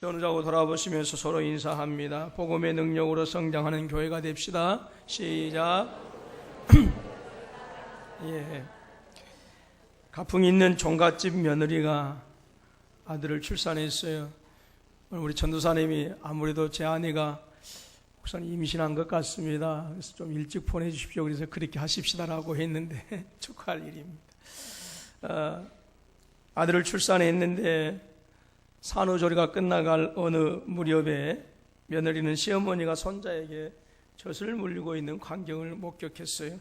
전후좌우 돌아보시면서 서로 인사합니다. 복음의 능력으로 성장하는 교회가 됩시다. 시작. 예. 가풍 있는 종갓집 며느리가 아들을 출산했어요. 우리 전도사님이 아무래도 제 아내가 목사님 임신한 것 같습니다. 그래서 좀 일찍 보내주십시오. 그래서 그렇게 하십시다라고 했는데 축하할 일입니다. 아들을 출산했는데 산후조리가 끝나갈 어느 무렵에 며느리는 시어머니가 손자에게 젖을 물리고 있는 광경을 목격했어요.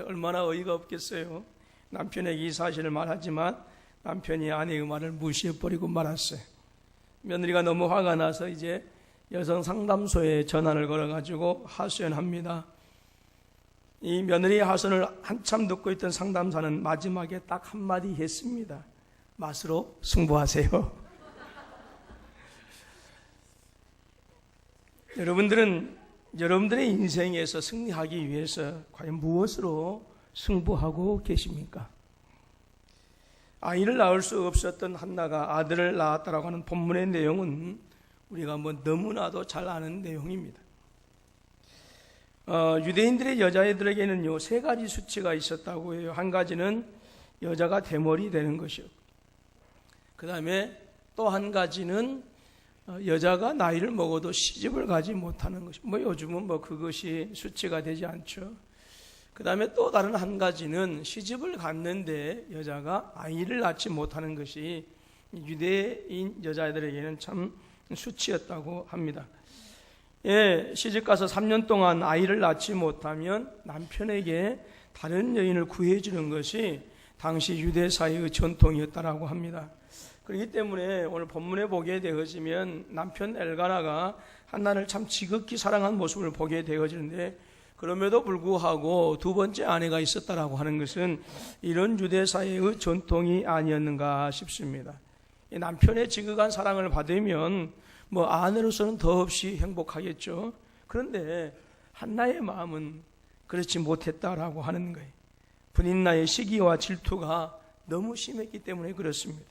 얼마나 어이가 없겠어요. 남편에게 이 사실을 말하지만 남편이 아내의 말을 무시해버리고 말았어요. 며느리가 너무 화가 나서 이제 여성상담소에 전화를 걸어가지고 하소연합니다. 이 며느리의 하소연을 한참 듣고 있던 상담사는 마지막에 딱 한마디 했습니다. 맛으로 승부하세요. 여러분들은 여러분들의 인생에서 승리하기 위해서 과연 무엇으로 승부하고 계십니까? 아이를 낳을 수 없었던 한나가 아들을 낳았다라고 하는 본문의 내용은 우리가 너무나도 잘 아는 내용입니다. 유대인들의 여자애들에게는요, 세 가지 수치가 있었다고 해요. 한 가지는 여자가 대머리 되는 것이요. 그 다음에 또 한 가지는 여자가 나이를 먹어도 시집을 가지 못하는 것이, 요즘은 그것이 수치가 되지 않죠. 그 다음에 또 다른 한 가지는 시집을 갔는데 여자가 아이를 낳지 못하는 것이 유대인 여자애들에게는 참 수치였다고 합니다. 예, 시집 가서 3년 동안 아이를 낳지 못하면 남편에게 다른 여인을 구해주는 것이 당시 유대 사회의 전통이었다고 합니다. 그렇기 때문에 오늘 본문에 보게 되어지면 남편 엘가나가 한나를 참 지극히 사랑한 모습을 보게 되어지는데, 그럼에도 불구하고 두 번째 아내가 있었다라고 하는 것은 이런 유대 사회의 전통이 아니었는가 싶습니다. 남편의 지극한 사랑을 받으면 아내로서는 더없이 행복하겠죠. 그런데 한나의 마음은 그렇지 못했다라고 하는 거예요. 분인나의 시기와 질투가 너무 심했기 때문에 그렇습니다.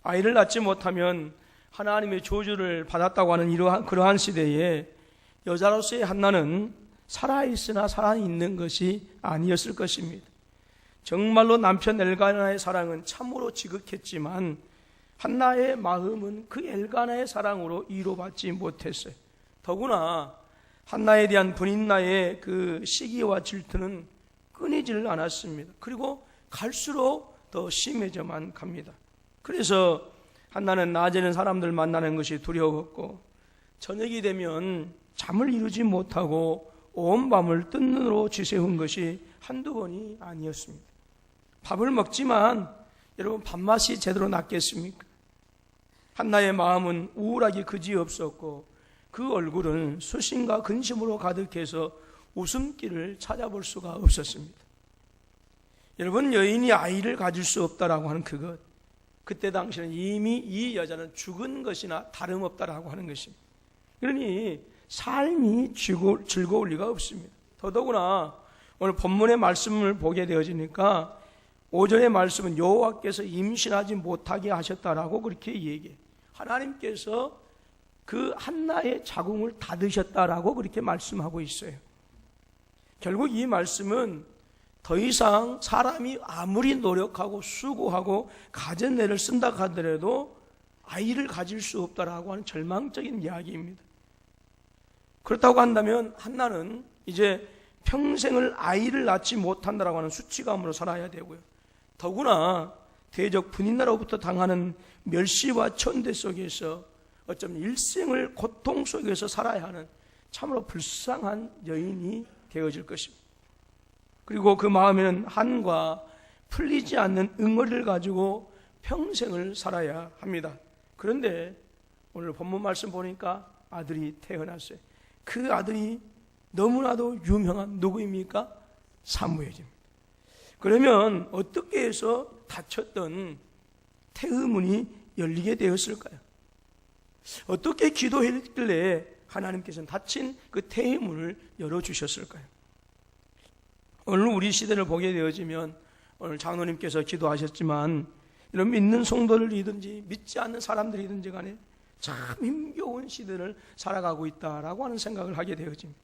아이를 낳지 못하면 하나님의 저주를 받았다고 하는 그러한 시대에 여자로서의 한나는 살아있으나 살아있는 것이 아니었을 것입니다. 정말로 남편 엘가나의 사랑은 참으로 지극했지만 한나의 마음은 그 엘가나의 사랑으로 위로받지 못했어요. 더구나 한나에 대한 분인나의 그 시기와 질투는 끊이지를 않았습니다. 그리고 갈수록 더 심해져만 갑니다. 그래서 한나는 낮에는 사람들 만나는 것이 두려웠고 저녁이 되면 잠을 이루지 못하고 온 밤을 뜬 눈으로 지새운 것이 한두 번이 아니었습니다. 밥을 먹지만 여러분, 밥맛이 제대로 났겠습니까? 한나의 마음은 우울하기 그지없었고 그 얼굴은 수심과 근심으로 가득해서 웃음기를 찾아볼 수가 없었습니다. 여러분, 여인이 아이를 가질 수 없다라고 하는 그것, 그때 당시는 이미 이 여자는 죽은 것이나 다름없다라고 하는 것입니다. 그러니 삶이 즐거울 리가 없습니다. 더더구나 오늘 본문의 말씀을 보게 되어지니까 5절의 말씀은 여호와께서 임신하지 못하게 하셨다라고 그렇게 얘기해요. 하나님께서 그 한나의 자궁을 닫으셨다라고 그렇게 말씀하고 있어요. 결국 이 말씀은 더 이상 사람이 아무리 노력하고 수고하고 가전애를 쓴다 하더라도 아이를 가질 수 없다라고 하는 절망적인 이야기입니다. 그렇다고 한다면 한나는 이제 평생을 아이를 낳지 못한다라고 하는 수치감으로 살아야 되고요. 더구나 대적 분인나로부터 당하는 멸시와 천대 속에서 어쩌면 일생을 고통 속에서 살아야 하는 참으로 불쌍한 여인이 되어질 것입니다. 그리고 그 마음에는 한과 풀리지 않는 응어리를 가지고 평생을 살아야 합니다. 그런데 오늘 본문 말씀 보니까 아들이 태어났어요. 그 아들이 너무나도 유명한 누구입니까? 사무엘입니다. 그러면 어떻게 해서 닫혔던 태의문이 열리게 되었을까요? 어떻게 기도했길래 하나님께서는 닫힌 그 태의문을 열어주셨을까요? 오늘 우리 시대를 보게 되어지면 오늘 장로님께서 기도하셨지만 이런 믿는 성도들이든지 믿지 않는 사람들이든지 간에 참 힘겨운 시대를 살아가고 있다라고 하는 생각을 하게 되어집니다.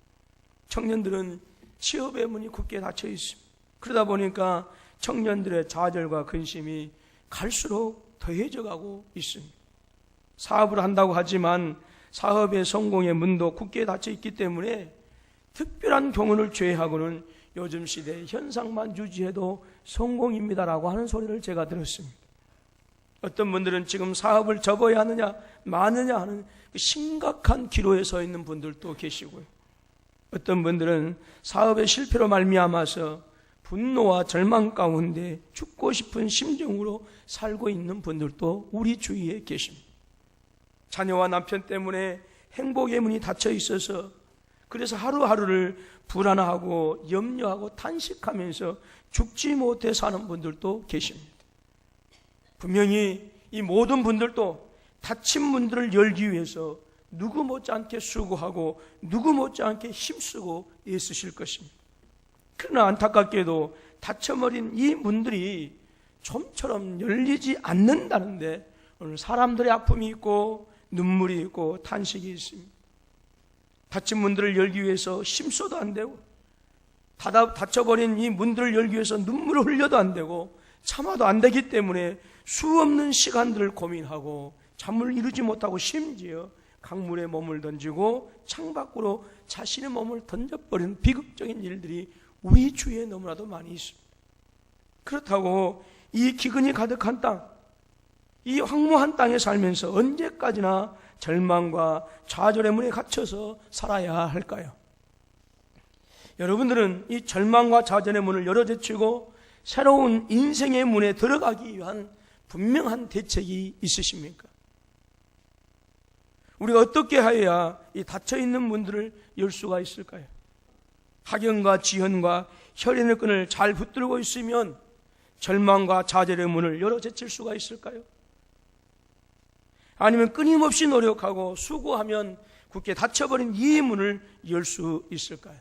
청년들은 취업의 문이 굳게 닫혀 있습니다. 그러다 보니까 청년들의 좌절과 근심이 갈수록 더해져 가고 있습니다. 사업을 한다고 하지만 사업의 성공의 문도 굳게 닫혀 있기 때문에 특별한 교훈을 제외하고는 요즘 시대의 현상만 유지해도 성공입니다라고 하는 소리를 제가 들었습니다. 어떤 분들은 지금 사업을 접어야 하느냐 마느냐 하는 심각한 기로에 서 있는 분들도 계시고요. 어떤 분들은 사업의 실패로 말미암아서 분노와 절망 가운데 죽고 싶은 심정으로 살고 있는 분들도 우리 주위에 계십니다. 자녀와 남편 때문에 행복의 문이 닫혀 있어서 그래서 하루하루를 불안하고 염려하고 탄식하면서 죽지 못해 사는 분들도 계십니다. 분명히 이 모든 분들도 닫힌 문들을 열기 위해서 누구 못지않게 수고하고 누구 못지않게 힘쓰고 애쓰실 것입니다. 그러나 안타깝게도 닫혀버린 이 문들이 좀처럼 열리지 않는다는데 오늘 사람들의 아픔이 있고 눈물이 있고 탄식이 있습니다. 닫힌 문들을 열기 위해서 힘써도 안 되고 닫혀버린 이 문들을 열기 위해서 눈물을 흘려도 안 되고 참아도 안 되기 때문에 수없는 시간들을 고민하고 잠을 이루지 못하고 심지어 강물에 몸을 던지고 창밖으로 자신의 몸을 던져버리는 비극적인 일들이 우리 주위에 너무나도 많이 있습니다. 그렇다고 이 기근이 가득한 땅, 이 황무한 땅에 살면서 언제까지나 절망과 좌절의 문에 갇혀서 살아야 할까요? 여러분들은 이 절망과 좌절의 문을 열어제치고 새로운 인생의 문에 들어가기 위한 분명한 대책이 있으십니까? 우리가 어떻게 하여야 이 닫혀있는 문들을 열 수가 있을까요? 학연과 지연과 혈연의 끈을 잘 붙들고 있으면 절망과 좌절의 문을 열어 제칠 수가 있을까요? 아니면 끊임없이 노력하고 수고하면 굳게 닫혀버린 이 문을 열 수 있을까요?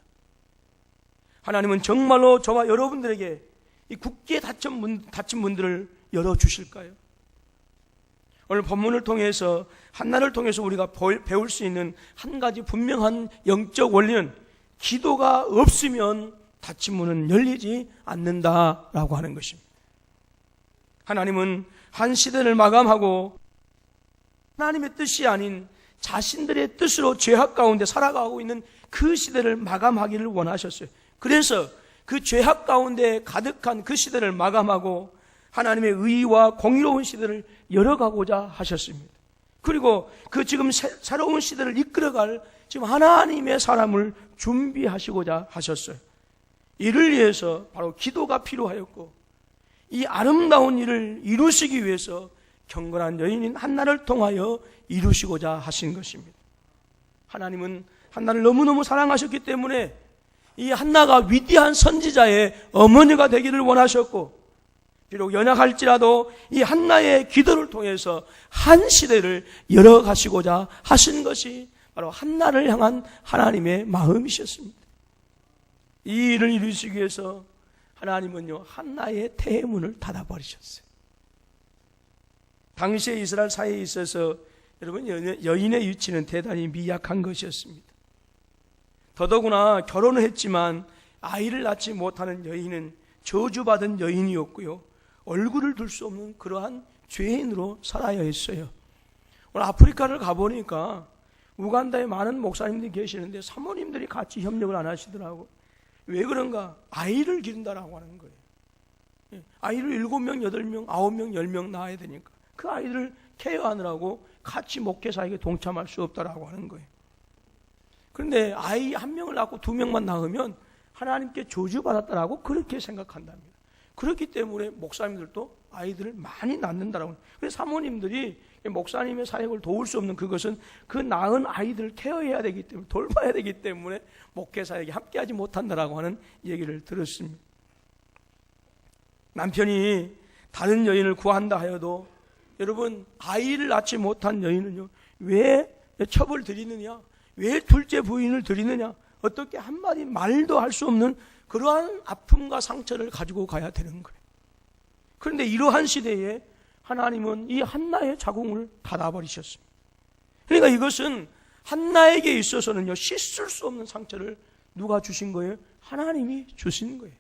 하나님은 정말로 저와 여러분들에게 이 굳게 닫힌 문들을 열어주실까요? 오늘 본문을 통해서 한나를 통해서 우리가 배울 수 있는 한 가지 분명한 영적 원리는 기도가 없으면 닫힌 문은 열리지 않는다라고 하는 것입니다. 하나님은 한 시대를 마감하고 하나님의 뜻이 아닌 자신들의 뜻으로 죄악 가운데 살아가고 있는 그 시대를 마감하기를 원하셨어요. 그래서 그 죄악 가운데 가득한 그 시대를 마감하고 하나님의 의와 공의로운 시대를 열어가고자 하셨습니다. 그리고 그 지금 새로운 시대를 이끌어갈 지금 하나님의 사람을 준비하시고자 하셨어요. 이를 위해서 바로 기도가 필요하였고 이 아름다운 일을 이루시기 위해서 경건한 여인인 한나를 통하여 이루시고자 하신 것입니다. 하나님은 한나를 너무너무 사랑하셨기 때문에 이 한나가 위대한 선지자의 어머니가 되기를 원하셨고 비록 연약할지라도 이 한나의 기도를 통해서 한 시대를 열어가시고자 하신 것이 바로 한나를 향한 하나님의 마음이셨습니다. 이 일을 이루시기 위해서 하나님은요 한나의 태문을 닫아버리셨어요. 당시의 이스라엘 사회에 있어서 여러분 여인의 위치는 대단히 미약한 것이었습니다. 더더구나 결혼을 했지만 아이를 낳지 못하는 여인은 저주받은 여인이었고요. 얼굴을 들 수 없는 그러한 죄인으로 살아야 했어요. 오늘 아프리카를 가보니까 우간다에 많은 목사님들이 계시는데 사모님들이 같이 협력을 안 하시더라고요. 왜 그런가? 아이를 기른다라고 하는 거예요. 아이를 7명, 8명, 9명, 10명 낳아야 되니까 그 아이들을 케어하느라고 같이 목회사에게 동참할 수 없다라고 하는 거예요. 그런데 아이 1명을 낳고 2명만 낳으면 하나님께 저주받았다라고 그렇게 생각한답니다. 그렇기 때문에 목사님들도 아이들을 많이 낳는다라고. 그래서 사모님들이 목사님의 사역을 도울 수 없는 그것은 그 낳은 아이들을 케어해야 되기 때문에 돌봐야 되기 때문에 목회사에게 함께하지 못한다라고 하는 얘기를 들었습니다. 남편이 다른 여인을 구한다 하여도 여러분 아이를 낳지 못한 여인은요 왜 첩을 들이느냐, 왜 둘째 부인을 들이느냐, 어떻게 한마디 말도 할 수 없는 그러한 아픔과 상처를 가지고 가야 되는 거예요. 그런데 이러한 시대에 하나님은 이 한나의 자궁을 닫아버리셨습니다. 그러니까 이것은 한나에게 있어서는요, 씻을 수 없는 상처를 누가 주신 거예요? 하나님이 주신 거예요.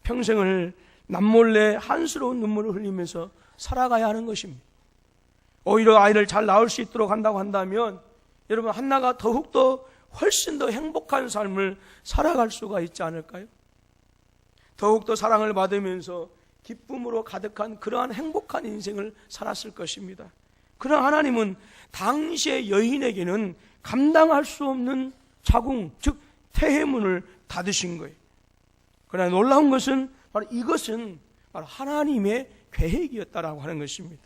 평생을 남몰래 한스러운 눈물을 흘리면서 살아가야 하는 것입니다. 오히려 아이를 잘 낳을 수 있도록 한다고 한다면 여러분, 한나가 더욱더 훨씬 더 행복한 삶을 살아갈 수가 있지 않을까요? 더욱더 사랑을 받으면서 기쁨으로 가득한 그러한 행복한 인생을 살았을 것입니다. 그러나 하나님은 당시의 여인에게는 감당할 수 없는 자궁, 즉 태해문을 닫으신 거예요. 그러나 놀라운 것은 바로 이것은 바로 하나님의 계획이었다라고 하는 것입니다.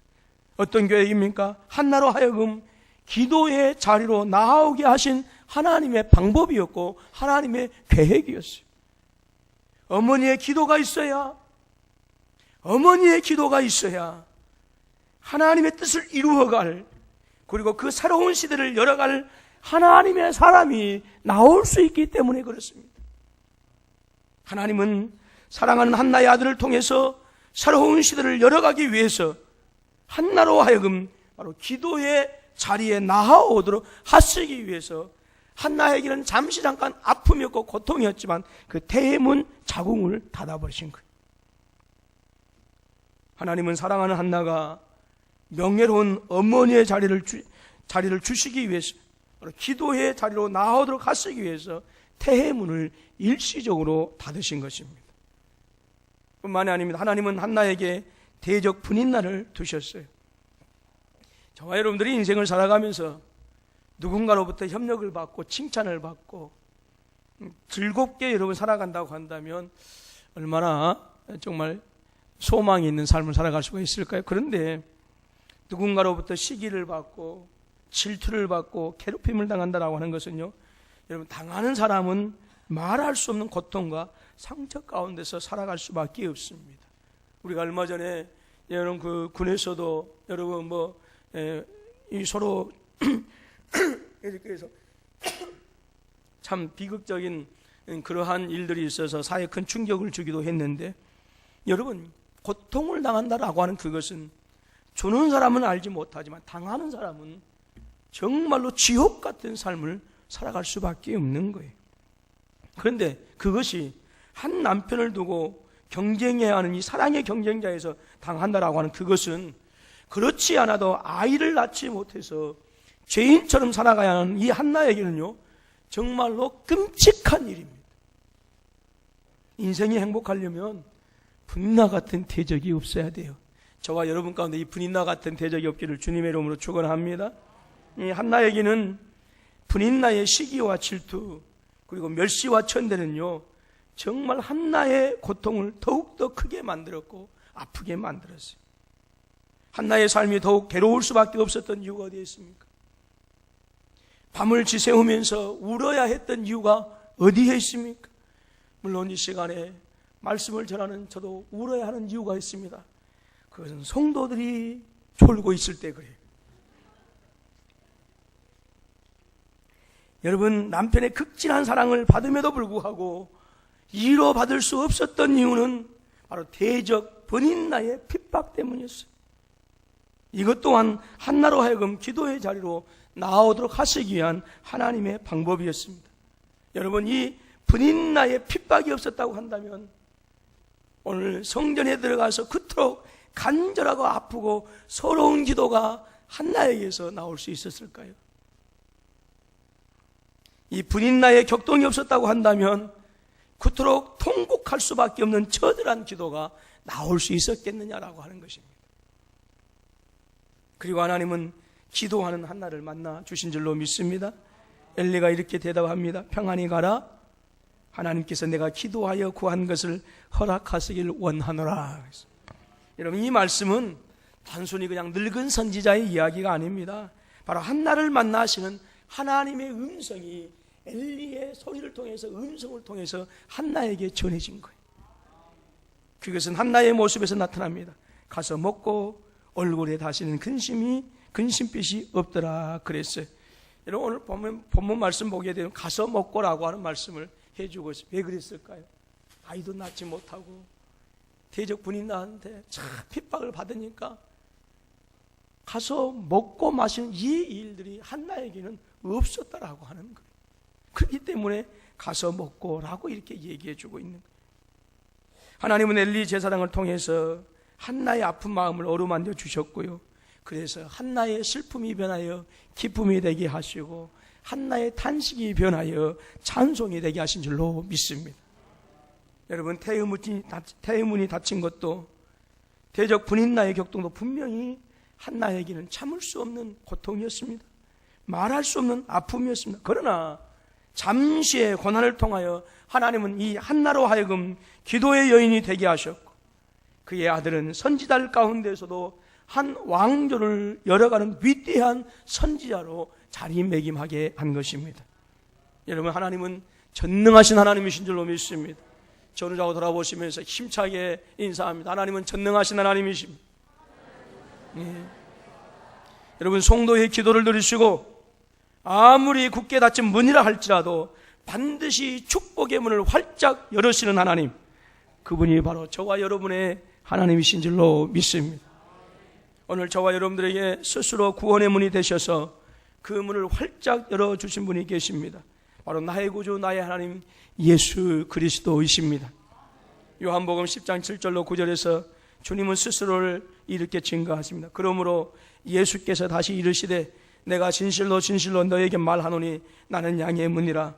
어떤 계획입니까? 한나로 하여금 기도의 자리로 나아오게 하신 하나님의 방법이었고 하나님의 계획이었어요. 어머니의 기도가 있어야 하나님의 뜻을 이루어갈, 그리고 그 새로운 시대를 열어갈 하나님의 사람이 나올 수 있기 때문에 그렇습니다. 하나님은 사랑하는 한나의 아들을 통해서 새로운 시대를 열어가기 위해서 한나로 하여금 바로 기도의 자리에 나아오도록 하시기 위해서 한나에게는 잠시 잠깐 아픔이었고 고통이었지만 그 태해문 자궁을 닫아버리신 거예요. 하나님은 사랑하는 한나가 명예로운 어머니의 자리를 주시기 위해서, 기도의 자리로 나아오도록 하시기 위해서 태해문을 일시적으로 닫으신 것입니다. 뿐만이 아닙니다. 하나님은 한나에게 대적 분인날을 두셨어요. 저와 여러분들이 인생을 살아가면서 누군가로부터 협력을 받고 칭찬을 받고 즐겁게 여러분 살아간다고 한다면 얼마나 정말 소망이 있는 삶을 살아갈 수가 있을까요? 그런데 누군가로부터 시기를 받고 질투를 받고 괴롭힘을 당한다라고 하는 것은요, 여러분, 당하는 사람은 말할 수 없는 고통과 상처 가운데서 살아갈 수밖에 없습니다. 우리가 얼마 전에 여러분 그 군에서도 여러분 이 서로 이렇게 해서 참 비극적인 그러한 일들이 있어서 사회에 큰 충격을 주기도 했는데, 여러분, 고통을 당한다라고 하는 그것은 주는 사람은 알지 못하지만 당하는 사람은 정말로 지옥 같은 삶을 살아갈 수밖에 없는 거예요. 그런데 그것이 한 남편을 두고 경쟁해야 하는 이 사랑의 경쟁자에서 당한다라고 하는 그것은 그렇지 않아도 아이를 낳지 못해서 죄인처럼 살아가야 하는 이 한나에게는요, 정말로 끔찍한 일입니다. 인생이 행복하려면 분인나 같은 대적이 없어야 돼요. 저와 여러분 가운데 이 분인나 같은 대적이 없기를 주님의 이름으로 축원합니다. 이 한나에게는 분인나의 시기와 질투 그리고 멸시와 천대는요, 정말 한나의 고통을 더욱더 크게 만들었고 아프게 만들었어요. 한나의 삶이 더욱 괴로울 수밖에 없었던 이유가 어디에 있습니까? 밤을 지새우면서 울어야 했던 이유가 어디에 있습니까? 물론 이 시간에 말씀을 전하는 저도 울어야 하는 이유가 있습니다. 그것은 성도들이 졸고 있을 때 그래요. 여러분, 남편의 극진한 사랑을 받음에도 불구하고 이로받을 수 없었던 이유는 바로 대적 번인나의 핍박 때문이었어요. 이것 또한 한나로 하여금 기도의 자리로 나아오도록 하시기 위한 하나님의 방법이었습니다. 여러분, 이 번인나의 핍박이 없었다고 한다면 오늘 성전에 들어가서 그토록 간절하고 아프고 서러운 기도가 한나에게서 나올 수 있었을까요? 이 분인나의 격동이 없었다고 한다면 그토록 통곡할 수밖에 없는 처절한 기도가 나올 수 있었겠느냐라고 하는 것입니다. 그리고 하나님은 기도하는 한나를 만나 주신 줄로 믿습니다. 엘리가 이렇게 대답합니다. 평안히 가라. 하나님께서 내가 기도하여 구한 것을 허락하시길 원하노라. 여러분, 이 말씀은 단순히 그냥 늙은 선지자의 이야기가 아닙니다. 바로 한나를 만나시는 하나님의 음성이 엘리의 소리를 통해서, 음성을 통해서 한나에게 전해진 거예요. 그것은 한나의 모습에서 나타납니다. 가서 먹고 얼굴에 다시는 근심빛이 없더라 그랬어요. 여러분, 오늘 본문 말씀 보게 되면 가서 먹고라고 하는 말씀을 해주고 있어요. 왜 그랬을까요? 아이도 낳지 못하고 대적 분인나한테 참 핍박을 받으니까 가서 먹고 마시는 이 일들이 한나에게는 없었다라고 하는 거예요. 그렇기 때문에 가서 먹고라고 이렇게 얘기해 주고 있는 거예요. 하나님은 엘리 제사장을 통해서 한나의 아픈 마음을 어루만져 주셨고요. 그래서 한나의 슬픔이 변하여 기쁨이 되게 하시고 한나의 탄식이 변하여 찬송이 되게 하신 줄로 믿습니다. 여러분, 태의문이 닫힌 것도 대적 분인나의 격동도 분명히 한나에게는 참을 수 없는 고통이었습니다. 말할 수 없는 아픔이었습니다. 그러나 잠시의 고난을 통하여 하나님은 이 한나로 하여금 기도의 여인이 되게 하셨고 그의 아들은 선지자들 가운데서도 한 왕조를 열어가는 위대한 선지자로 자리매김하게 한 것입니다. 여러분, 하나님은 전능하신 하나님이신 줄로 믿습니다. 전후좌우 돌아보시면서 힘차게 인사합니다. 하나님은 전능하신 하나님이십니다. 예. 여러분, 성도의 기도를 들으시고 아무리 굳게 닫힌 문이라 할지라도 반드시 축복의 문을 활짝 열으시는 하나님, 그분이 바로 저와 여러분의 하나님이신 줄로 믿습니다. 오늘 저와 여러분들에게 스스로 구원의 문이 되셔서 그 문을 활짝 열어주신 분이 계십니다. 바로 나의 구주 나의 하나님 예수 그리스도이십니다. 요한복음 10장 7절로 9절에서 주님은 스스로를 이렇게 증거하십니다. 그러므로 예수께서 다시 이르시되 내가 진실로 진실로 너에게 말하노니 나는 양의 문이라.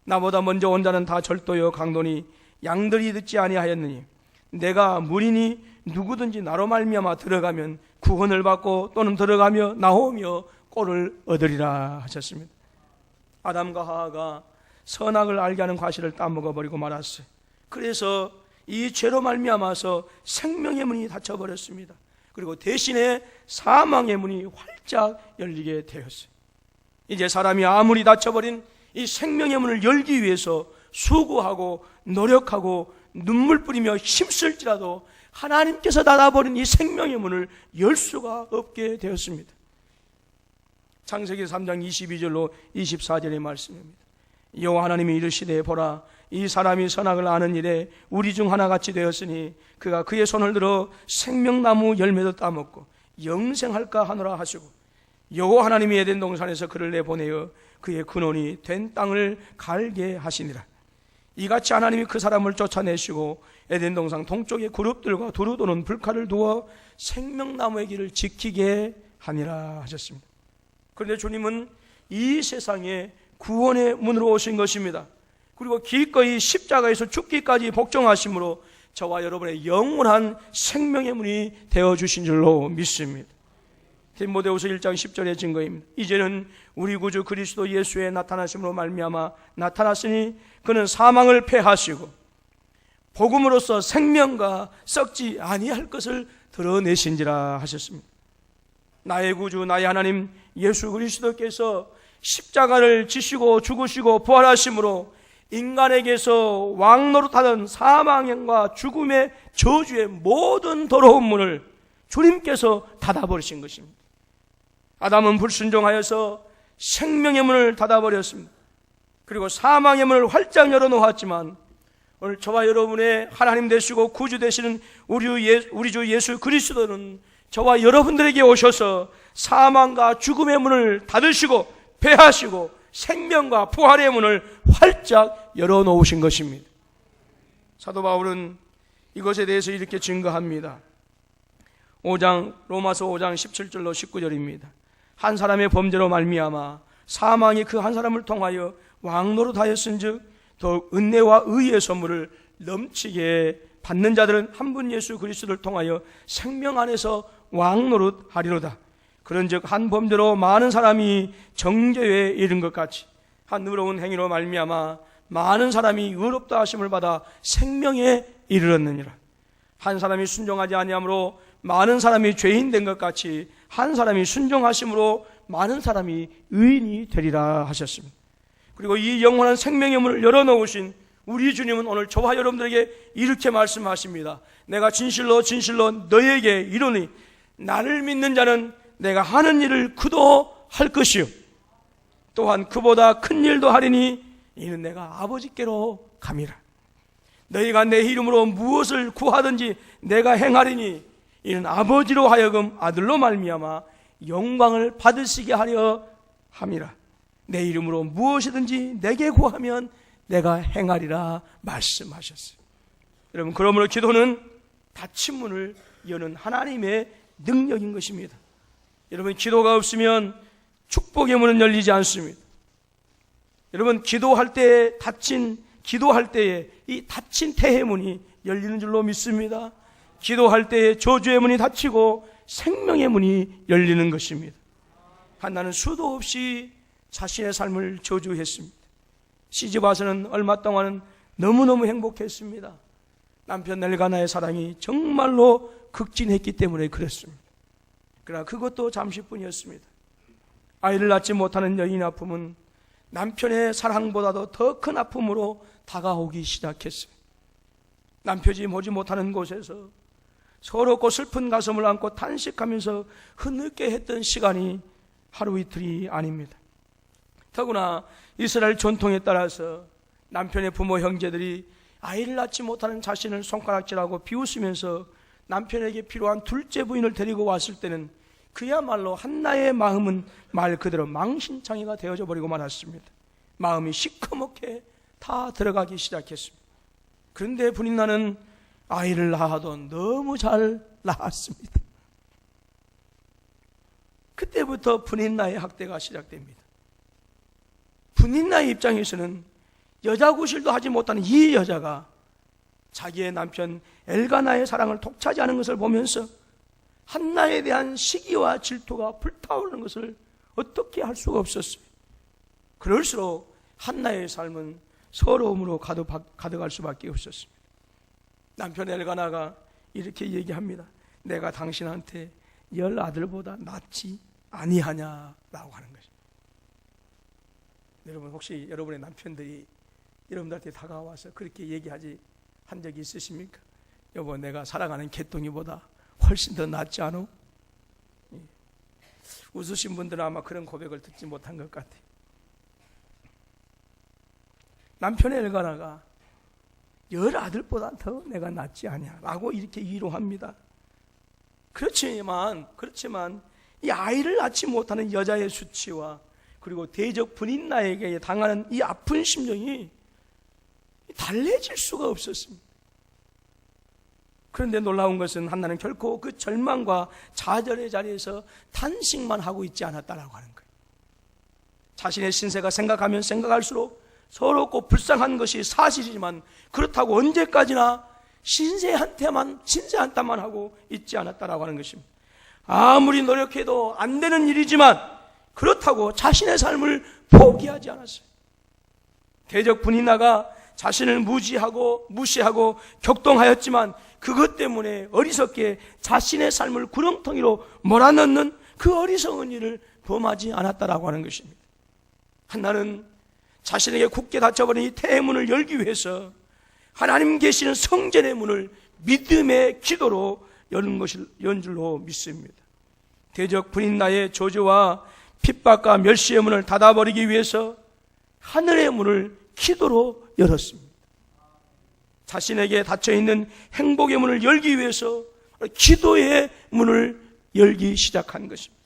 나보다 먼저 온 자는 다 절도요 강도니 양들이 듣지 아니하였느니 내가 문이니 누구든지 나로 말미암아 들어가면 구원을 받고 또는 들어가며 나오며 꼴을 얻으리라 하셨습니다. 아담과 하와가 선악을 알게 하는 과실을 따먹어버리고 말았어요. 그래서 이 죄로 말미암아서 생명의 문이 닫혀버렸습니다. 그리고 대신에 사망의 문이 활짝 열리게 되었어요. 이제 사람이 아무리 닫혀버린 이 생명의 문을 열기 위해서 수고하고 노력하고 눈물 뿌리며 힘쓸지라도 하나님께서 닫아버린 이 생명의 문을 열 수가 없게 되었습니다. 창세기 3장 22절로 24절의 말씀입니다. 여호와 하나님이 이르시되 보라 이 사람이 선악을 아는 일에 우리 중 하나같이 되었으니 그가 그의 손을 들어 생명나무 열매도 따먹고 영생할까 하노라 하시고 여호와 하나님이 에덴 동산에서 그를 내보내어 그의 근원이 된 땅을 갈게 하시니라. 이같이 하나님이 그 사람을 쫓아내시고 에덴 동산 동쪽의 그룹들과 두루 도는 불칼을 두어 생명나무의 길을 지키게 하니라 하셨습니다. 그런데 주님은 이 세상에 구원의 문으로 오신 것입니다. 그리고 기꺼이 십자가에서 죽기까지 복종하심으로 저와 여러분의 영원한 생명의 문이 되어주신 줄로 믿습니다. 디모데후서 1장 10절의 증거입니다. 이제는 우리 구주 그리스도 예수의 나타나심으로 말미암아 나타났으니 그는 사망을 패하시고 복음으로써 생명과 썩지 아니할 것을 드러내신지라 하셨습니다. 나의 구주 나의 하나님 예수 그리스도께서 십자가를 지시고 죽으시고 부활하심으로 인간에게서 왕노릇하던 사망과 죽음의 저주의 모든 더러운 문을 주님께서 닫아버리신 것입니다. 아담은 불순종하여서 생명의 문을 닫아버렸습니다. 그리고 사망의 문을 활짝 열어놓았지만 오늘 저와 여러분의 하나님 되시고 구주 되시는 우리 주 예수 그리스도는 저와 여러분들에게 오셔서 사망과 죽음의 문을 닫으시고 패하시고 생명과 부활의 문을 활짝 열어놓으신 것입니다. 사도 바울은 이것에 대해서 이렇게 증거합니다. 로마서 5장 17절로 19절입니다. 한 사람의 범죄로 말미암아 사망이 그 한 사람을 통하여 왕노릇하였은즉 더욱 은혜와 의의 선물을 넘치게 받는 자들은 한 분 예수 그리스도를 통하여 생명 안에서 왕노릇하리로다. 그런즉 한 범죄로 많은 사람이 정죄에 이른 것 같이 한 의로운 행위로 말미암아 많은 사람이 의롭다 하심을 받아 생명에 이르렀느니라. 한 사람이 순종하지 아니함으로 많은 사람이 죄인 된 것 같이 한 사람이 순종하심으로 많은 사람이 의인이 되리라 하셨습니다. 그리고 이 영원한 생명의 문을 열어놓으신 우리 주님은 오늘 저와 여러분들에게 이렇게 말씀하십니다. 내가 진실로 진실로 너희에게 이르노니 나를 믿는 자는 내가 하는 일을 그도 할 것이요 또한 그보다 큰 일도 하리니 이는 내가 아버지께로 감이라. 너희가 내 이름으로 무엇을 구하든지 내가 행하리니 이는 아버지로 하여금 아들로 말미암아 영광을 받으시게 하려 함이라. 내 이름으로 무엇이든지 내게 구하면 내가 행하리라 말씀하셨어요. 여러분, 그러므로 기도는 닫힌 문을 여는 하나님의 능력인 것입니다. 여러분, 기도가 없으면 축복의 문은 열리지 않습니다. 여러분, 기도할 때에 이 닫힌 태의 문이 열리는 줄로 믿습니다. 기도할 때에 저주의 문이 닫히고 생명의 문이 열리는 것입니다. 한나는 수도 없이 자신의 삶을 저주했습니다. 시집 와서는 얼마 동안은 너무너무 행복했습니다. 남편 엘가나의 사랑이 정말로 극진했기 때문에 그랬습니다. 그러나 그것도 잠시뿐이었습니다. 아이를 낳지 못하는 여인의 아픔은 남편의 사랑보다도 더 큰 아픔으로 다가오기 시작했습니다. 남편이 보지 못하는 곳에서 서럽고 슬픈 가슴을 안고 탄식하면서 흐느껴 했던 시간이 하루 이틀이 아닙니다. 더구나 이스라엘 전통에 따라서 남편의 부모 형제들이 아이를 낳지 못하는 자신을 손가락질하고 비웃으면서 남편에게 필요한 둘째 부인을 데리고 왔을 때는 그야말로 한나의 마음은 말 그대로 망신창이가 되어져 버리고 말았습니다. 마음이 시커멓게 다 들어가기 시작했습니다. 그런데 분인나는 아이를 낳아도 너무 잘 낳았습니다. 그때부터 분인나의 학대가 시작됩니다. 분인나의 입장에서는 여자 구실도 하지 못하는 이 여자가 자기의 남편 엘가나의 사랑을 독차지하는 것을 보면서 한나에 대한 시기와 질투가 불타오르는 것을 어떻게 할 수가 없었어요. 그럴수록 한나의 삶은 서러움으로 가득할 수밖에 없었습니다. 남편 엘가나가 이렇게 얘기합니다. 내가 당신한테 10아들보다 낫지 아니하냐라고 하는 것입니다. 여러분, 혹시 여러분의 남편들이 여러분들한테 다가와서 그렇게 얘기하지 한 적이 있으십니까? 여보, 내가 사랑하는 개똥이보다 훨씬 더 낫지 않아? 웃으신 분들은 아마 그런 고백을 듣지 못한 것 같아요. 남편의 엘가나가 10아들보다 더 내가 낫지 않냐 라고 이렇게 위로합니다. 그렇지만 이 아이를 낳지 못하는 여자의 수치와 그리고 대적 분인나에게 당하는 이 아픈 심정이 달래질 수가 없었습니다. 그런데 놀라운 것은 한나는 결코 그 절망과 좌절의 자리에서 탄식만 하고 있지 않았다라고 하는 거예요. 자신의 신세가 생각하면 생각할수록 서럽고 불쌍한 것이 사실이지만 그렇다고 언제까지나 신세한테만 하고 있지 않았다라고 하는 것입니다. 아무리 노력해도 안 되는 일이지만 그렇다고 자신의 삶을 포기하지 않았어요. 대적 분인나가 자신을 무시하고 격동하였지만 그것 때문에 어리석게 자신의 삶을 구렁텅이로 몰아넣는 그 어리석은 일을 범하지 않았다라고 하는 것입니다. 한나는 자신에게 굳게 닫혀버린 이 태의 문을 열기 위해서 하나님 계시는 성전의 문을 믿음의 기도로 연 줄로 믿습니다. 대적 분인나의 저주와 핍박과 멸시의 문을 닫아버리기 위해서 하늘의 문을 기도로 열었습니다. 자신에게 닫혀있는 행복의 문을 열기 위해서 기도의 문을 열기 시작한 것입니다.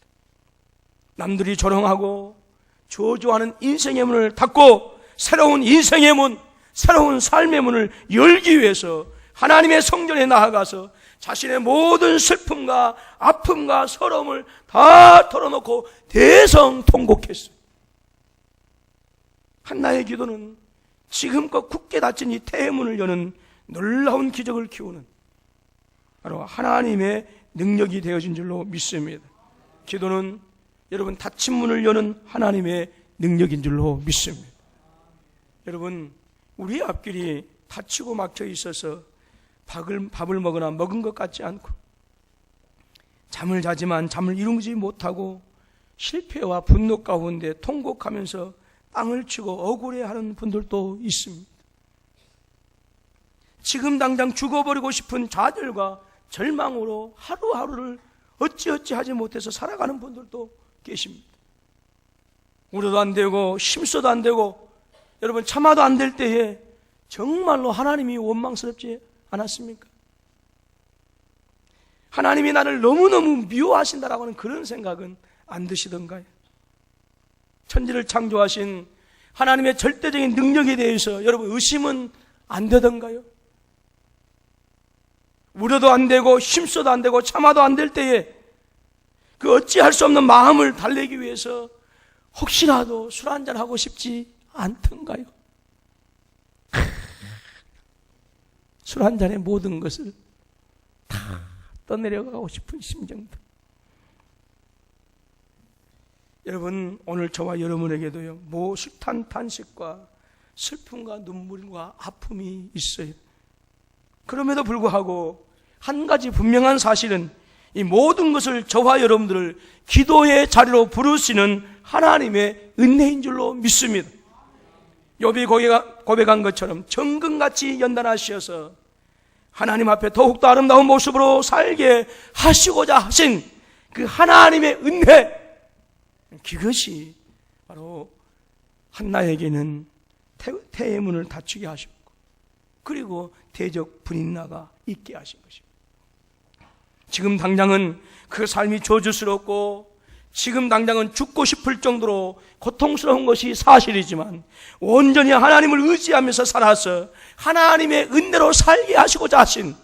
남들이 조롱하고 저주하는 인생의 문을 닫고 새로운 인생의 문, 새로운 삶의 문을 열기 위해서 하나님의 성전에 나아가서 자신의 모든 슬픔과 아픔과 서러움을 다 털어놓고 대성통곡했어요. 한나의 기도는 지금껏 굳게 닫힌 이 태의 문을 여는 놀라운 기적을 키우는 바로 하나님의 능력이 되어진 줄로 믿습니다. 기도는 여러분 닫힌 문을 여는 하나님의 능력인 줄로 믿습니다. 여러분, 우리 앞길이 닫히고 막혀 있어서 밥을 먹으나 먹은 것 같지 않고 잠을 자지만 잠을 이루지 못하고 실패와 분노 가운데 통곡하면서 땅을 치고 억울해하는 분들도 있습니다. 지금 당장 죽어버리고 싶은 좌절과 절망으로 하루하루를 어찌어찌 하지 못해서 살아가는 분들도 계십니다. 울어도 안 되고 힘써도 안 되고 여러분 참아도 안 될 때에 정말로 하나님이 원망스럽지 않았습니까? 하나님이 나를 너무너무 미워하신다라고 하는 그런 생각은 안 드시던가요? 천지를 창조하신 하나님의 절대적인 능력에 대해서 여러분 의심은 안 되던가요? 울어도 안 되고 힘써도 안 되고 참아도 안 될 때에 그 어찌할 수 없는 마음을 달래기 위해서 혹시라도 술 한잔 하고 싶지 않던가요? 술 한잔의 모든 것을 다 떠내려가고 싶은 심정들. 여러분, 오늘 저와 여러분에게도요, 숱한 탄식과 슬픔과 눈물과 아픔이 있어요. 그럼에도 불구하고 한 가지 분명한 사실은 이 모든 것을 저와 여러분들을 기도의 자리로 부르시는 하나님의 은혜인 줄로 믿습니다. 욥이 고백한 것처럼 정금같이 연단하셔서 하나님 앞에 더욱더 아름다운 모습으로 살게 하시고자 하신 그 하나님의 은혜, 그것이 바로 한나에게는 태의 문을 닫히게 하셨고, 그리고 대적 분인나가 있게 하신 것입니다. 지금 당장은 그 삶이 저주스럽고 지금 당장은 죽고 싶을 정도로 고통스러운 것이 사실이지만 온전히 하나님을 의지하면서 살아서 하나님의 은혜로 살게 하시고자 하신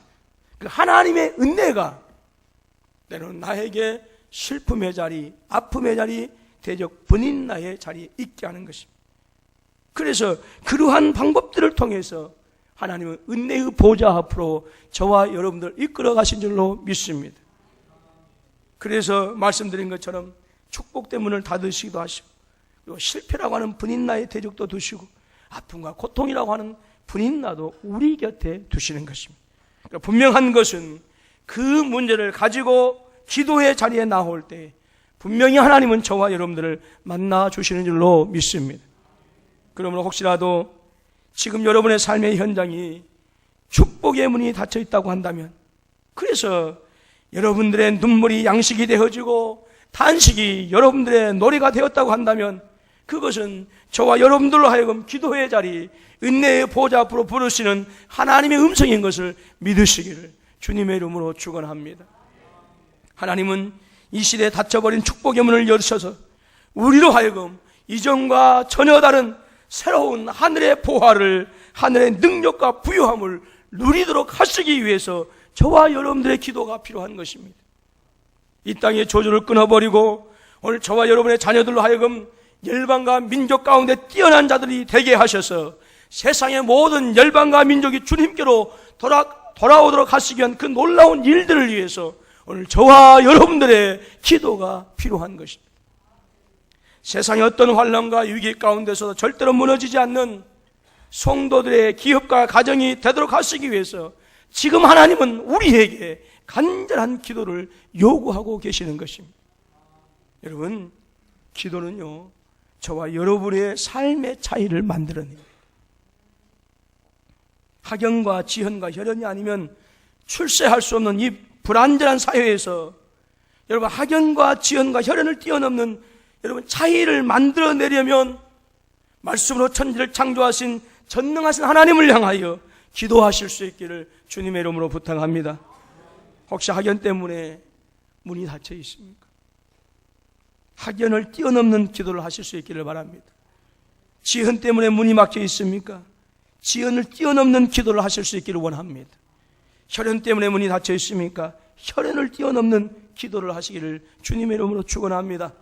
그 하나님의 은혜가 때로는 나에게 슬픔의 자리, 아픔의 자리, 대적 분인나의 자리에 있게 하는 것입니다. 그래서 그러한 방법들을 통해서 하나님은 은혜의 보좌 앞으로 저와 여러분들 이끌어 가신 줄로 믿습니다. 그래서 말씀드린 것처럼 축복된 문을 닫으시기도 하시고, 그리고 실패라고 하는 분인나의 대적도 두시고, 아픔과 고통이라고 하는 분인나도 우리 곁에 두시는 것입니다. 그러니까 분명한 것은 그 문제를 가지고 기도의 자리에 나올 때 분명히 하나님은 저와 여러분들을 만나 주시는 줄로 믿습니다. 그러므로 혹시라도 지금 여러분의 삶의 현장이 축복의 문이 닫혀 있다고 한다면, 그래서 여러분들의 눈물이 양식이 되어지고 탄식이 여러분들의 노래가 되었다고 한다면, 그것은 저와 여러분들로 하여금 기도의 자리, 은혜의 보좌 앞으로 부르시는 하나님의 음성인 것을 믿으시기를 주님의 이름으로 축원합니다. 하나님은 이 시대에 닫혀버린 축복의 문을 열셔서 우리로 하여금 이전과 전혀 다른 새로운 하늘의 보화를, 하늘의 능력과 부유함을 누리도록 하시기 위해서 저와 여러분들의 기도가 필요한 것입니다. 이 땅의 저주를 끊어버리고 오늘 저와 여러분의 자녀들로 하여금 열방과 민족 가운데 뛰어난 자들이 되게 하셔서 세상의 모든 열방과 민족이 주님께로 돌아오도록 하시기 위한 그 놀라운 일들을 위해서 오늘 저와 여러분들의 기도가 필요한 것입니다. 세상의 어떤 환난과 위기 가운데서도 절대로 무너지지 않는 성도들의 기업과 가정이 되도록 하시기 위해서 지금 하나님은 우리에게 간절한 기도를 요구하고 계시는 것입니다. 여러분, 기도는요, 저와 여러분의 삶의 차이를 만들어냅니다. 학연과 지연과 혈연이 아니면 출세할 수 없는 이 불안전한 사회에서 여러분 학연과 지연과 혈연을 뛰어넘는 여러분 차이를 만들어내려면 말씀으로 천지를 창조하신 전능하신 하나님을 향하여 기도하실 수 있기를 주님의 이름으로 부탁합니다. 혹시 학연 때문에 문이 닫혀 있습니까? 학연을 뛰어넘는 기도를 하실 수 있기를 바랍니다. 지연 때문에 문이 막혀 있습니까? 지연을 뛰어넘는 기도를 하실 수 있기를 원합니다. 혈연 때문에 문이 닫혀 있습니까? 혈연을 뛰어넘는 기도를 하시기를 주님의 이름으로 축원합니다.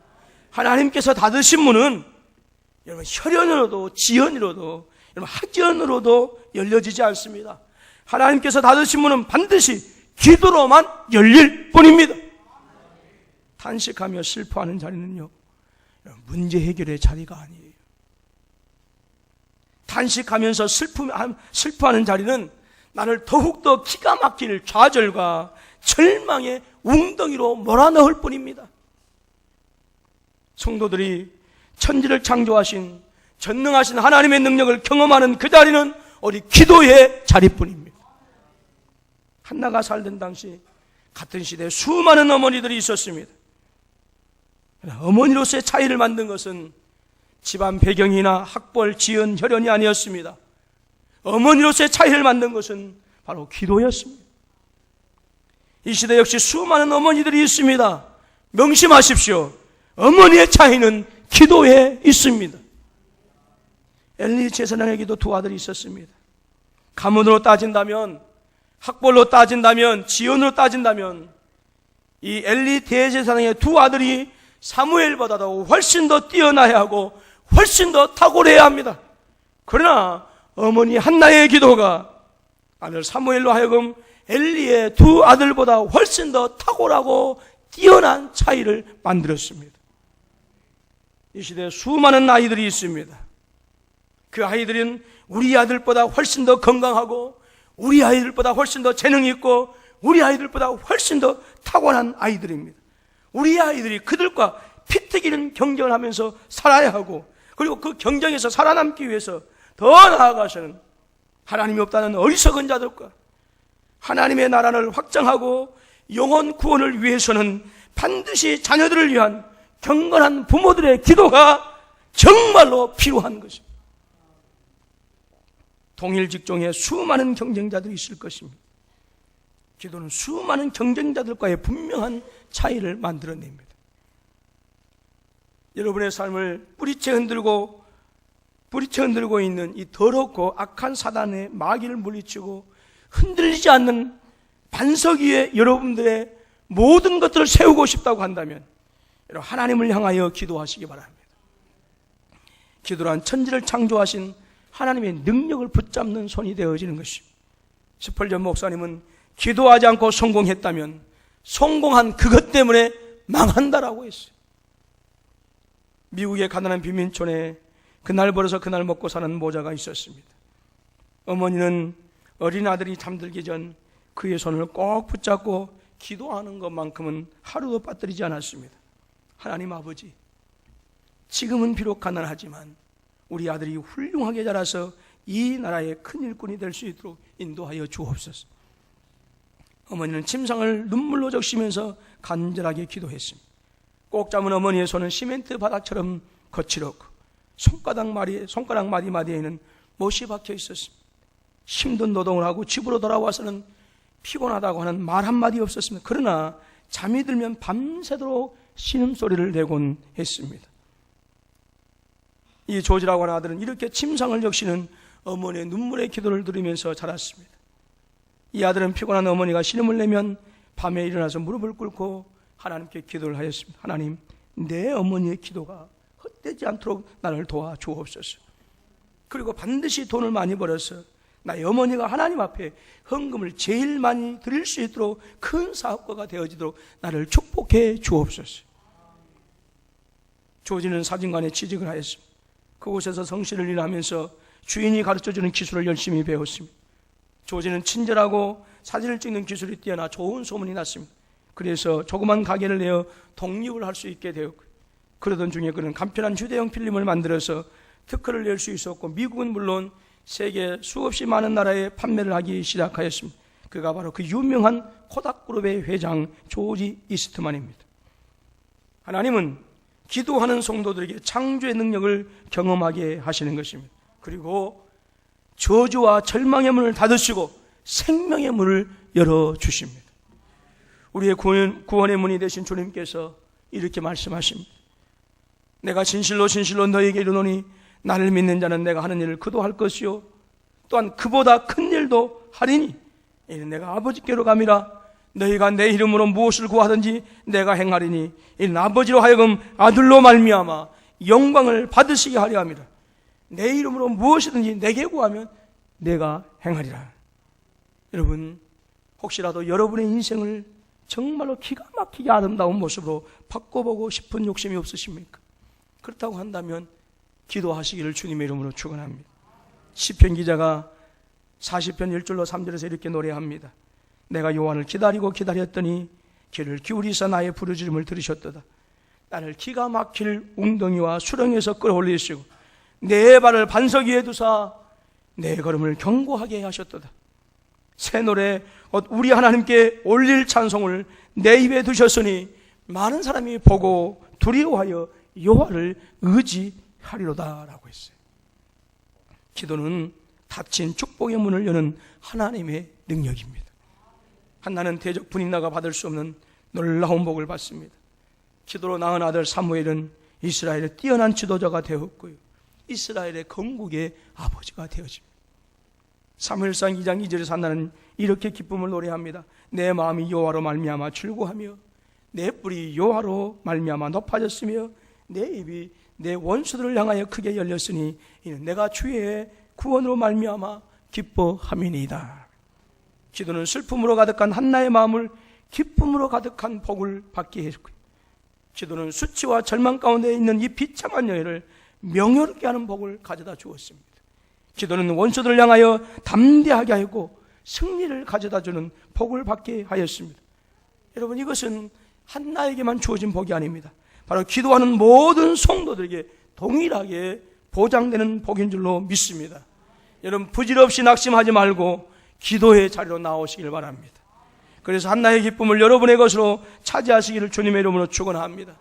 하나님께서 닫으신 문은 여러분 혈연으로도 지연으로도 여러분 학연으로도 열려지지 않습니다. 하나님께서 닫으신 문은 반드시 기도로만 열릴 뿐입니다. 탄식하며 슬퍼하는 자리는요, 문제 해결의 자리가 아니에요. 탄식하면서 슬퍼하는 자리는 나를 더욱더 기가 막힐 좌절과 절망의 웅덩이로 몰아넣을 뿐입니다. 성도들이 천지를 창조하신 전능하신 하나님의 능력을 경험하는 그 자리는 우리 기도의 자리뿐입니다. 한나가 살던 당시 같은 시대에 수많은 어머니들이 있었습니다. 어머니로서의 차이를 만든 것은 집안 배경이나 학벌, 지연, 혈연이 아니었습니다. 어머니로서의 차이를 만든 것은 바로 기도였습니다. 이 시대 역시 수많은 어머니들이 있습니다. 명심하십시오. 어머니의 차이는 기도에 있습니다. 엘리 제사장에게도 두 아들이 있었습니다. 가문으로 따진다면, 학벌로 따진다면, 지연으로 따진다면 이 엘리 대제사장의 두 아들이 사무엘보다도 훨씬 더 뛰어나야 하고 훨씬 더 탁월해야 합니다. 그러나 어머니 한나의 기도가 아들 사무엘로 하여금 엘리의 두 아들보다 훨씬 더 탁월하고 뛰어난 차이를 만들었습니다. 이 시대에 수많은 아이들이 있습니다. 그 아이들은 우리 아들보다 훨씬 더 건강하고 우리 아이들보다 훨씬 더 재능이 있고 우리 아이들보다 훨씬 더 탁월한 아이들입니다. 우리 아이들이 그들과 피튀기는 경쟁을 하면서 살아야 하고, 그리고 그 경쟁에서 살아남기 위해서 더 나아가서는 하나님이 없다는 어리석은 자들과 하나님의 나라를 확장하고 영혼 구원을 위해서는 반드시 자녀들을 위한 경건한 부모들의 기도가 정말로 필요한 것입니다. 동일 직종에 수많은 경쟁자들이 있을 것입니다. 기도는 수많은 경쟁자들과의 분명한 차이를 만들어냅니다. 여러분의 삶을 뿌리채 흔들고 있는 이 더럽고 악한 사단의 마귀를 물리치고 흔들리지 않는 반석 위에 여러분들의 모든 것들을 세우고 싶다고 한다면 여러분 하나님을 향하여 기도하시기 바랍니다. 기도란 천지를 창조하신 하나님의 능력을 붙잡는 손이 되어지는 것입니다. 스펄전 목사님은 기도하지 않고 성공했다면 성공한 그것 때문에 망한다라고 했어요. 미국의 가난한 빈민촌에 그날 벌어서 그날 먹고 사는 모자가 있었습니다. 어머니는 어린 아들이 잠들기 전 그의 손을 꼭 붙잡고 기도하는 것만큼은 하루도 빠뜨리지 않았습니다. 하나님 아버지, 지금은 비록 가난하지만 우리 아들이 훌륭하게 자라서 이 나라의 큰 일꾼이 될 수 있도록 인도하여 주옵소서. 어머니는 침상을 눈물로 적시면서 간절하게 기도했습니다. 꼭 잡은 어머니의 손은 시멘트 바닥처럼 거칠었고 손가락 마디마디에는 못이 박혀 있었습니다. 힘든 노동을 하고 집으로 돌아와서는 피곤하다고 하는 말 한마디 없었습니다. 그러나 잠이 들면 밤새도록 신음소리를 내곤 했습니다. 이 조지라고 하는 아들은 이렇게 침상을 적시는 어머니의 눈물의 기도를 들으면서 자랐습니다. 이 아들은 피곤한 어머니가 신음을 내면 밤에 일어나서 무릎을 꿇고 하나님께 기도를 하였습니다. 하나님, 내 어머니의 기도가 헛되지 않도록 나를 도와주옵소서. 그리고 반드시 돈을 많이 벌어서 나의 어머니가 하나님 앞에 헌금을 제일 많이 드릴 수 있도록 큰 사업가가 되어지도록 나를 축복해 주옵소서. 조지는 사진관에 취직을 하였습니다. 그곳에서 성실을 일하면서 주인이 가르쳐주는 기술을 열심히 배웠습니다. 조지는 친절하고 사진을 찍는 기술이 뛰어나 좋은 소문이 났습니다. 그래서 조그만 가게를 내어 독립을 할 수 있게 되었고요. 그러던 중에 그는 간편한 휴대용 필름을 만들어서 특허를 낼 수 있었고 미국은 물론 세계 수없이 많은 나라에 판매를 하기 시작하였습니다. 그가 바로 그 유명한 코닥그룹의 회장 조지 이스트만입니다. 하나님은 기도하는 성도들에게 창조의 능력을 경험하게 하시는 것입니다. 그리고 저주와 절망의 문을 닫으시고 생명의 문을 열어주십니다. 우리의 구원의 문이 되신 주님께서 이렇게 말씀하십니다. 내가 진실로 너에게 이르노니 나를 믿는 자는 내가 하는 일을 그도 할 것이요 또한 그보다 큰 일도 하리니 이는 내가 아버지께로 감이라. 너희가 내 이름으로 무엇을 구하든지 내가 행하리니 이는 아버지로 하여금 아들로 말미암아 영광을 받으시게 하려 함이라. 내 이름으로 무엇이든지 내게 구하면 내가 행하리라. 여러분, 혹시라도 여러분의 인생을 정말로 기가 막히게 아름다운 모습으로 바꿔보고 싶은 욕심이 없으십니까? 그렇다고 한다면 기도하시기를 주님의 이름으로 축원합니다. 시편 기자가 40편 1절로 3절에서 이렇게 노래합니다. 내가 요한을 기다렸더니 귀를 기울이사 나의 부르짖음을 들으셨도다. 나를 기가 막힐 웅덩이와 수렁에서 끌어올리시고 내 발을 반석 위에 두사 내 걸음을 견고하게 하셨도다. 새 노래 우리 하나님께 올릴 찬송을 내 입에 두셨으니 많은 사람이 보고 두려워하여 여호와를 의지하리로다 라고 했어요. 기도는 닫힌 축복의 문을 여는 하나님의 능력입니다. 한나는 대적 분인나가 받을 수 없는 놀라운 복을 받습니다. 기도로 낳은 아들 사무엘은 이스라엘의 뛰어난 지도자가 되었고요, 이스라엘의 건국의 아버지가 되어집니다. 사무엘상 2장 2절에서 한나는 이렇게 기쁨을 노래합니다. 내 마음이 여호와로 말미암아 즐거하며 내 뿔이 여호와로 말미암아 높아졌으며 내 입이 내 원수들을 향하여 크게 열렸으니 이는 내가 주의 구원으로 말미암아 기뻐함이니이다. 기도는 슬픔으로 가득한 한나의 마음을 기쁨으로 가득한 복을 받게 했고요, 기도는 수치와 절망 가운데 있는 이 비참한 여인을 명예롭게 하는 복을 가져다 주었습니다. 기도는 원수들을 향하여 담대하게 하고 승리를 가져다 주는 복을 받게 하였습니다. 여러분, 이것은 한나에게만 주어진 복이 아닙니다. 바로 기도하는 모든 성도들에게 동일하게 보장되는 복인 줄로 믿습니다. 여러분, 부질없이 낙심하지 말고 기도의 자리로 나오시길 바랍니다. 그래서 한나의 기쁨을 여러분의 것으로 차지하시기를 주님의 이름으로 축원합니다.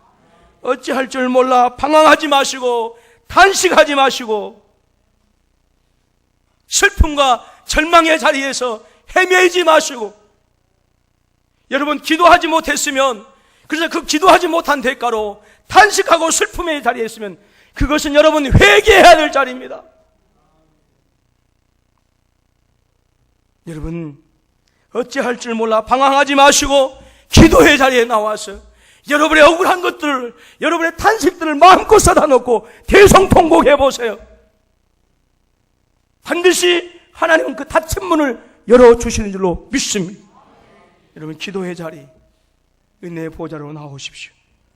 어찌할 줄 몰라 방황하지 마시고 단식하지 마시고 슬픔과 절망의 자리에서 헤매지 마시고, 여러분 기도하지 못했으면, 그래서 그 기도하지 못한 대가로 단식하고 슬픔의 자리에 있으면 그것은 여러분 회개해야 될 자리입니다. 여러분, 어찌할 줄 몰라 방황하지 마시고 기도의 자리에 나와서 여러분의 억울한 것들을, 여러분의 탄식들을 마음껏 쏟아놓고 대성통곡해 보세요. 반드시 하나님은 그 닫힌 문을 열어주시는 줄로 믿습니다. 여러분, 기도의 자리, 은혜의 보좌로 나오십시오.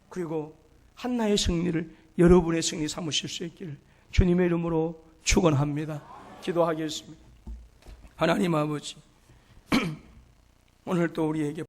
그리고 한나의 승리를 여러분의 승리 삼으실 수 있기를 주님의 이름으로 축원합니다. 기도하겠습니다. 하나님 아버지, 오늘 또 우리에게